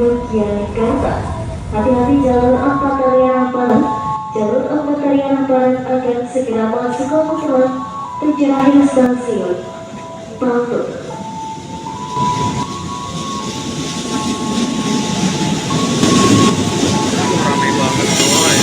menuju Yogyakarta. Hati-hati jalur Ampang Kalianan. Jalur Ampang Kalianan akan segera masuk ke Kuningan. Terakhir stasiun Batu. Rame banget coy.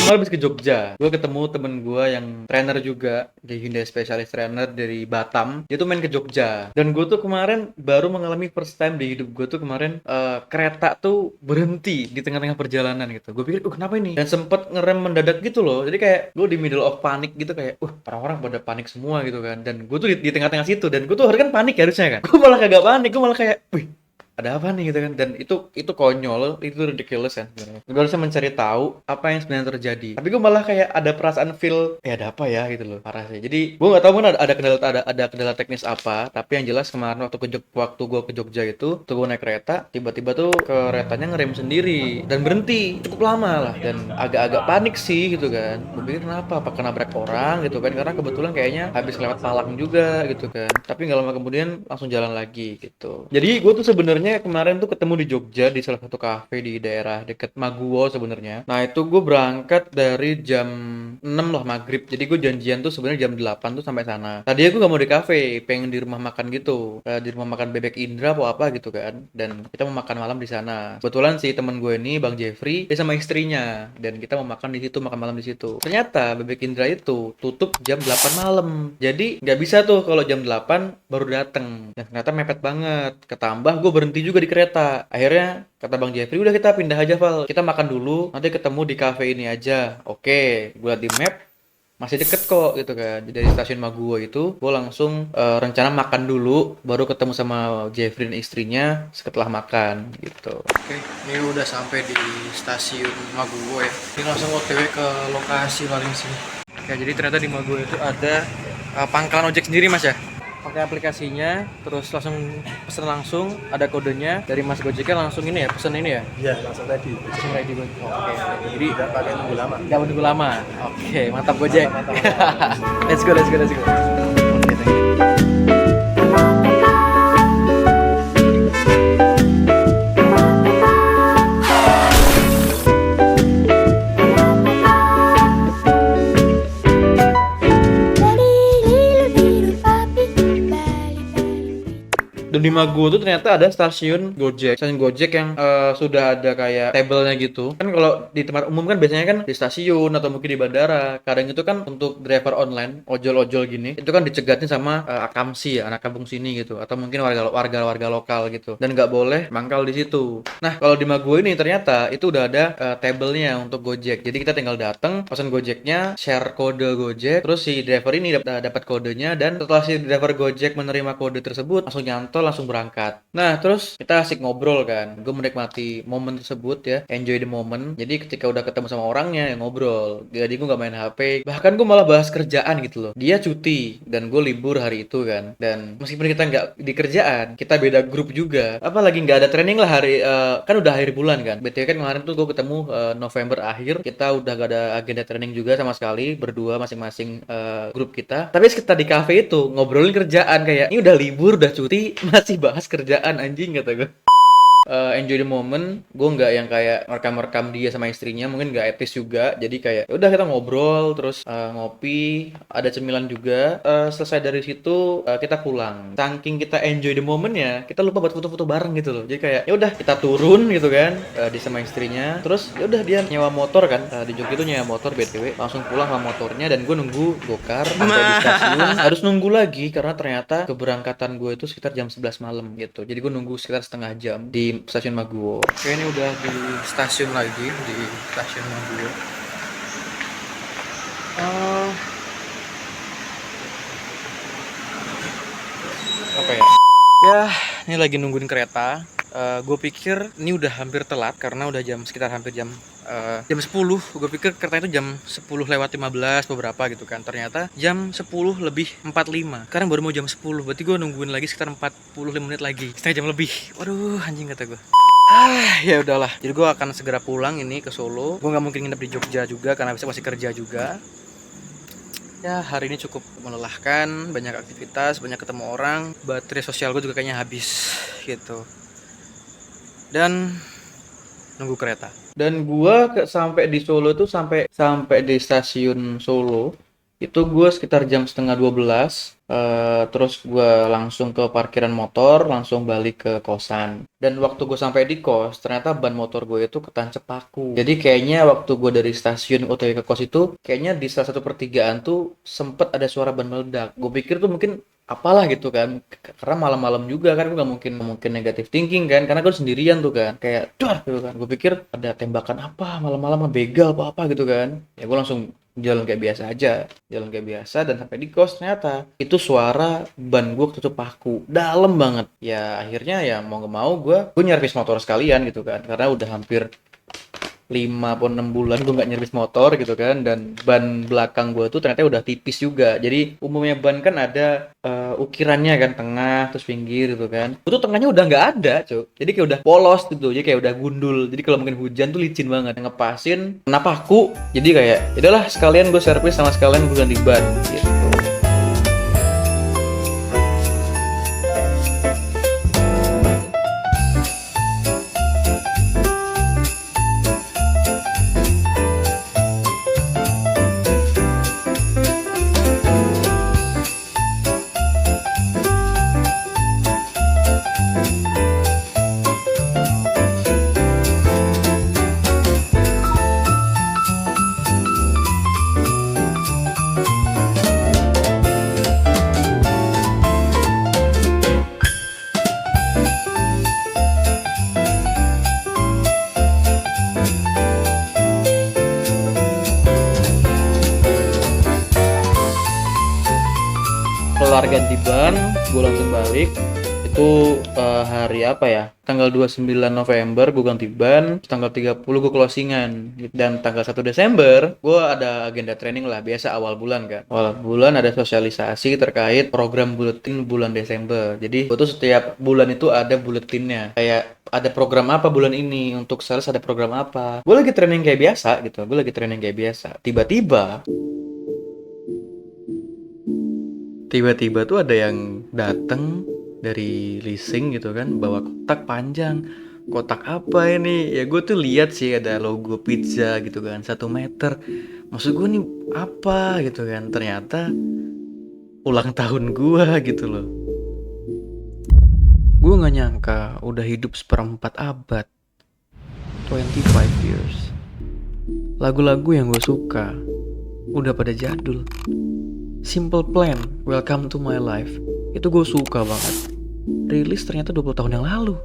Kemarin habis ke Jogja, gue ketemu temen gue yang trainer juga di Hyundai Specialist Trainer dari Batam. Dia tuh main ke Jogja, dan gue tuh kemarin baru mengalami first time di hidup gue tuh kemarin kereta tuh berhenti di tengah-tengah perjalanan gitu. Gue pikir, kenapa ini? Dan sempet ngerem mendadak gitu loh. Jadi kayak gue di middle of panic gitu, kayak, orang-orang pada panik semua gitu kan. Dan gue tuh di tengah-tengah situ, dan gue tuh harusnya kan panik ya harusnya kan. Gue malah kagak panik, gue malah kayak, wih, ada apa nih gitu kan. Dan itu konyol, itu ridiculous kan sebenarnya. Gue harusnya mencari tahu apa yang sebenarnya terjadi, tapi gue malah kayak ada perasaan feel ada apa ya gitu loh, parah sih. Jadi gue nggak tahu kan ada kendala teknis apa, tapi yang jelas kemarin waktu gue ke Jogja itu tuh gue naik kereta, tiba-tiba tuh keretanya ngerem sendiri dan berhenti cukup lama lah, dan agak-agak panik sih gitu kan. Gue pikir kenapa, apa nabrak orang gitu kan, karena kebetulan kayaknya habis lewat Malang juga gitu kan. Tapi nggak lama kemudian langsung jalan lagi gitu. Jadi gue tuh sebenarnya kemarin tuh ketemu di Jogja di salah satu kafe di daerah deket Maguwo sebenarnya. Nah itu gue berangkat dari jam 6 lah maghrib. Jadi gue janjian tuh sebenarnya jam 8 tuh sampai sana. Tadinya gue gak mau di kafe, pengen di rumah makan gitu. Di rumah makan Bebek Indra atau apa gitu kan. Dan kita mau makan malam di sana. Kebetulan sih temen gue ini Bang Jeffrey, dia sama istrinya. Dan kita mau makan di situ, makan malam di situ. Ternyata Bebek Indra itu tutup jam 8 malam. Jadi nggak bisa tuh kalau jam 8 baru dateng. Dan ternyata mepet banget. Ketambah gue berhenti juga di kereta. Akhirnya kata Bang Jeffrey, udah kita pindah aja Val, kita makan dulu, nanti ketemu di cafe ini aja. Oke, gue liat di map masih deket kok gitu kan. Dari stasiun Maguwo itu gue langsung rencana makan dulu, baru ketemu sama Jeffrey dan istrinya setelah makan gitu. Oke, ini udah sampai di stasiun Maguwo ya. Ini langsung OTW ke lokasi paling sini. Oke, jadi ternyata di Maguwo itu ada pangkalan ojek sendiri mas ya. Pakai aplikasinya, terus langsung pesen langsung, ada kodenya dari Mas Gojeknya, langsung ini ya, pesen ini ya? Iya, langsung ready. Langsung ready Gojek. Oke. Jadi Tidak pakai nunggu lama. nggak menunggu lama. Oke, mantap Gojek. Let's go, let's go, let's go. Oke, thank you. Dan di Maguwo tuh ternyata ada stasiun Gojek yang sudah ada kayak tabelnya gitu. Kan kalau di tempat umum kan biasanya kan di stasiun atau mungkin di bandara. Kadang itu kan untuk driver online, ojol-ojol gini, itu kan dicegatin sama akamsi ya, anak kampung sini gitu, atau mungkin warga lokal gitu. Dan nggak boleh mangkal di situ. Nah, kalau di Maguwo ini ternyata itu udah ada tabelnya untuk Gojek. Jadi kita tinggal datang, pesan Gojeknya, share kode Gojek, terus si driver ini dapat kodenya, dan setelah si driver Gojek menerima kode tersebut, langsung nyantol, langsung berangkat. Nah, terus kita asik ngobrol kan. Gue menikmati momen tersebut ya, enjoy the moment. Jadi ketika udah ketemu sama orangnya, ya ngobrol. Jadi gue gak main HP. Bahkan gue malah bahas kerjaan gitu loh. Dia cuti dan gue libur hari itu kan. Dan meskipun kita nggak di kerjaan, kita beda grup juga. Apalagi nggak ada training lah hari, kan udah akhir bulan kan. BTW kan kemarin tuh gue ketemu November akhir. Kita udah gak ada agenda training juga sama sekali. Berdua masing-masing grup kita. Tapi sekitar di cafe itu ngobrolin kerjaan, kayak ini udah libur, udah cuti, masih bahas kerjaan, anjing kata gue. Enjoy the moment. Gue nggak yang kayak rekam dia sama istrinya, mungkin nggak etis juga. Jadi kayak ya udah kita ngobrol, terus ngopi, ada cemilan juga. Selesai dari situ kita pulang. Saking kita enjoy the moment ya, kita lupa buat foto-foto bareng gitu loh. Jadi kayak ya udah kita turun gitu kan, dia sama istrinya. Terus ya udah dia nyewa motor kan, di Jogja itu nyewa motor BTW, langsung pulang sama motornya, dan gue nunggu gokar sampai di stasiun. Harus nunggu lagi karena ternyata keberangkatan gue itu sekitar jam 11 malam gitu. Jadi gue nunggu sekitar setengah jam di stasiun Maguwo. Oke, ini udah di stasiun lagi, di stasiun Maguwo. Apa ya? Ya, ini lagi nungguin kereta. Gue pikir ini udah hampir telat karena udah sekitar hampir jam 10. Gue pikir kereta itu jam 10 lewat 15 beberapa gitu kan. Ternyata jam 10 lebih 45. Sekarang baru mau jam 10. Berarti gue nungguin lagi sekitar 45 menit lagi. Setengah jam lebih. Waduh, anjing kata gue. Ya udahlah. Jadi gue akan segera pulang ini ke Solo. Gue nggak mungkin nginep di Jogja juga karena besok masih kerja juga. Ya, hari ini cukup melelahkan, banyak aktivitas, banyak ketemu orang, baterai sosial gue juga kayaknya habis gitu. Dan nunggu kereta. Dan gua sampai di Solo tuh sampai sampai di stasiun Solo itu gue sekitar jam setengah 12. Terus gue langsung ke parkiran motor, langsung balik ke kosan. Dan waktu gue sampai di kos, ternyata ban motor gue itu ketancep paku. Jadi kayaknya waktu gue dari stasiun OTW ke kos itu, kayaknya di salah satu pertigaan tuh sempet ada suara ban meledak. Gue pikir tuh mungkin apalah gitu kan, karena malam-malam juga kan gue nggak mungkin negatif thinking kan, karena gue sendirian tuh kan, kayak duar gitu kan, gue pikir ada tembakan apa malam-malam, begal apa gitu kan. Ya gue langsung jalan kayak biasa aja, jalan kayak biasa, dan sampai di kos ternyata itu suara ban gue ketutup paku dalam banget. Ya akhirnya ya mau nggak mau gue nyervis motor sekalian gitu kan, karena udah hampir 5 atau 6 bulan gue nggak nyervis motor gitu kan, dan ban belakang gue tuh ternyata udah tipis juga. Jadi umumnya ban kan ada ukirannya kan, tengah terus pinggir gitu kan, itu tengahnya udah nggak ada cuy, jadi kayak udah polos gitu, jadi kayak udah gundul, jadi kalau mungkin hujan tuh licin banget, ngepasin kenapa aku, jadi kayak udahlah sekalian gue servis sama sekalian gue ganti ban gitu. Kelar ganti ban, gue langsung balik. Itu hari apa ya? Tanggal 29 November gue ganti ban, tanggal 30 gue closingan. Dan tanggal 1 Desember gue ada agenda training lah, biasa awal bulan kan. Awal bulan ada sosialisasi terkait program buletin bulan Desember. Jadi gue tuh setiap bulan itu ada buletinnya. Kayak ada program apa bulan ini, untuk sales ada program apa. Gue lagi training kayak biasa gitu, gue lagi training kayak biasa. Tiba-tiba tuh ada yang dateng dari leasing gitu kan, bawa kotak panjang. Kotak apa ini? Ya gue tuh lihat sih ada logo pizza gitu kan, 1 meter. Maksud gue nih apa gitu kan? Ternyata ulang tahun gue gitu loh. Gue nggak nyangka udah hidup seperempat abad, 25 years. Lagu-lagu yang gue suka udah pada jadul. Simple Plan, Welcome to My Life, itu gue suka banget. Rilis ternyata 20 tahun yang lalu.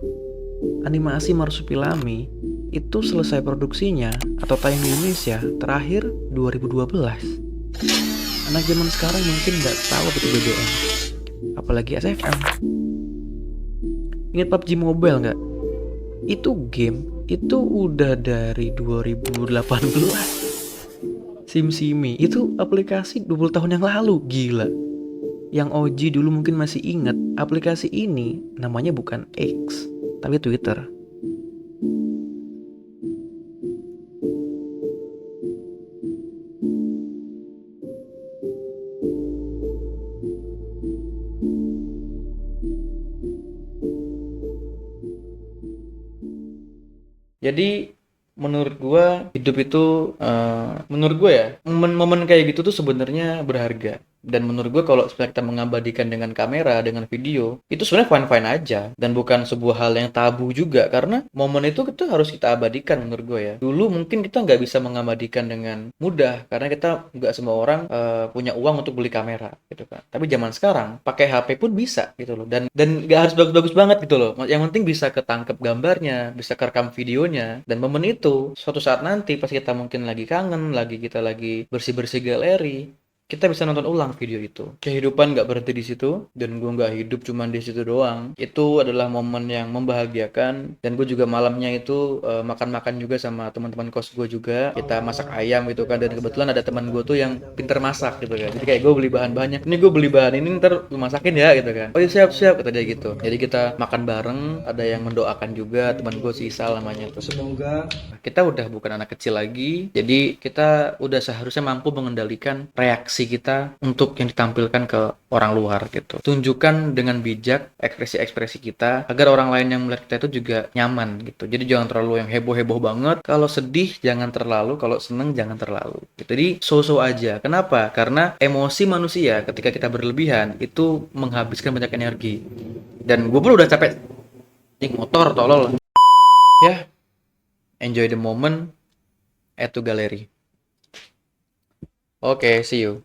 Animasi Marsupilami itu selesai produksinya atau tayang di Indonesia terakhir 2012. Anak zaman sekarang mungkin nggak tahu apa itu BBM, apalagi SFM. Ingat PUBG Mobile nggak? Itu game itu udah dari 2018. SimSimi itu aplikasi 20 tahun yang lalu, gila. Yang OG dulu mungkin masih ingat, aplikasi ini namanya bukan X, tapi Twitter. Jadi menurut gua hidup itu menurut gua ya, momen-momen kayak gitu tuh sebenarnya berharga. Dan menurut gue kalau kita mengabadikan dengan kamera, dengan video, itu sebenarnya fine-fine aja. Dan bukan sebuah hal yang tabu juga. Karena momen itu kita harus kita abadikan menurut gue ya. Dulu mungkin kita nggak bisa mengabadikan dengan mudah. Karena kita nggak semua orang punya uang untuk beli kamera gitu kan. Tapi zaman sekarang, pakai HP pun bisa gitu loh. Dan nggak harus bagus-bagus banget gitu loh. Yang penting bisa ketangkep gambarnya, bisa kerekam videonya. Dan momen itu, suatu saat nanti pas kita mungkin lagi kangen, kita lagi bersih-bersih galeri, kita bisa nonton ulang video itu. Kehidupan nggak berhenti di situ, dan gue nggak hidup cuma di situ doang. Itu adalah momen yang membahagiakan, dan gue juga malamnya itu makan-makan juga sama teman-teman kos gue juga. Kita masak ayam gitu kan, dan kebetulan ada teman gue tuh yang pinter masak gitu kan. Jadi kayak gue beli bahan banyak. Ini gue beli bahan ini, ntar lu masakin ya gitu kan. Oh iya siap-siap kata dia gitu. Jadi kita makan bareng, ada yang mendoakan juga, teman gue si Isal namanya tuh. Semoga kita udah bukan anak kecil lagi, jadi kita udah seharusnya mampu mengendalikan reaksi aksi kita untuk yang ditampilkan ke orang luar gitu. Tunjukkan dengan bijak ekspresi-ekspresi kita agar orang lain yang melihat kita itu juga nyaman gitu. Jadi jangan terlalu yang heboh-heboh banget. Kalau sedih jangan terlalu, kalau seneng jangan terlalu. Gitu. Jadi so-so aja. Kenapa? Karena emosi manusia ketika kita berlebihan itu menghabiskan banyak energi. Dan gue pun udah capek motor tolol. Ya, enjoy the moment, add to gallery. Oke, see you.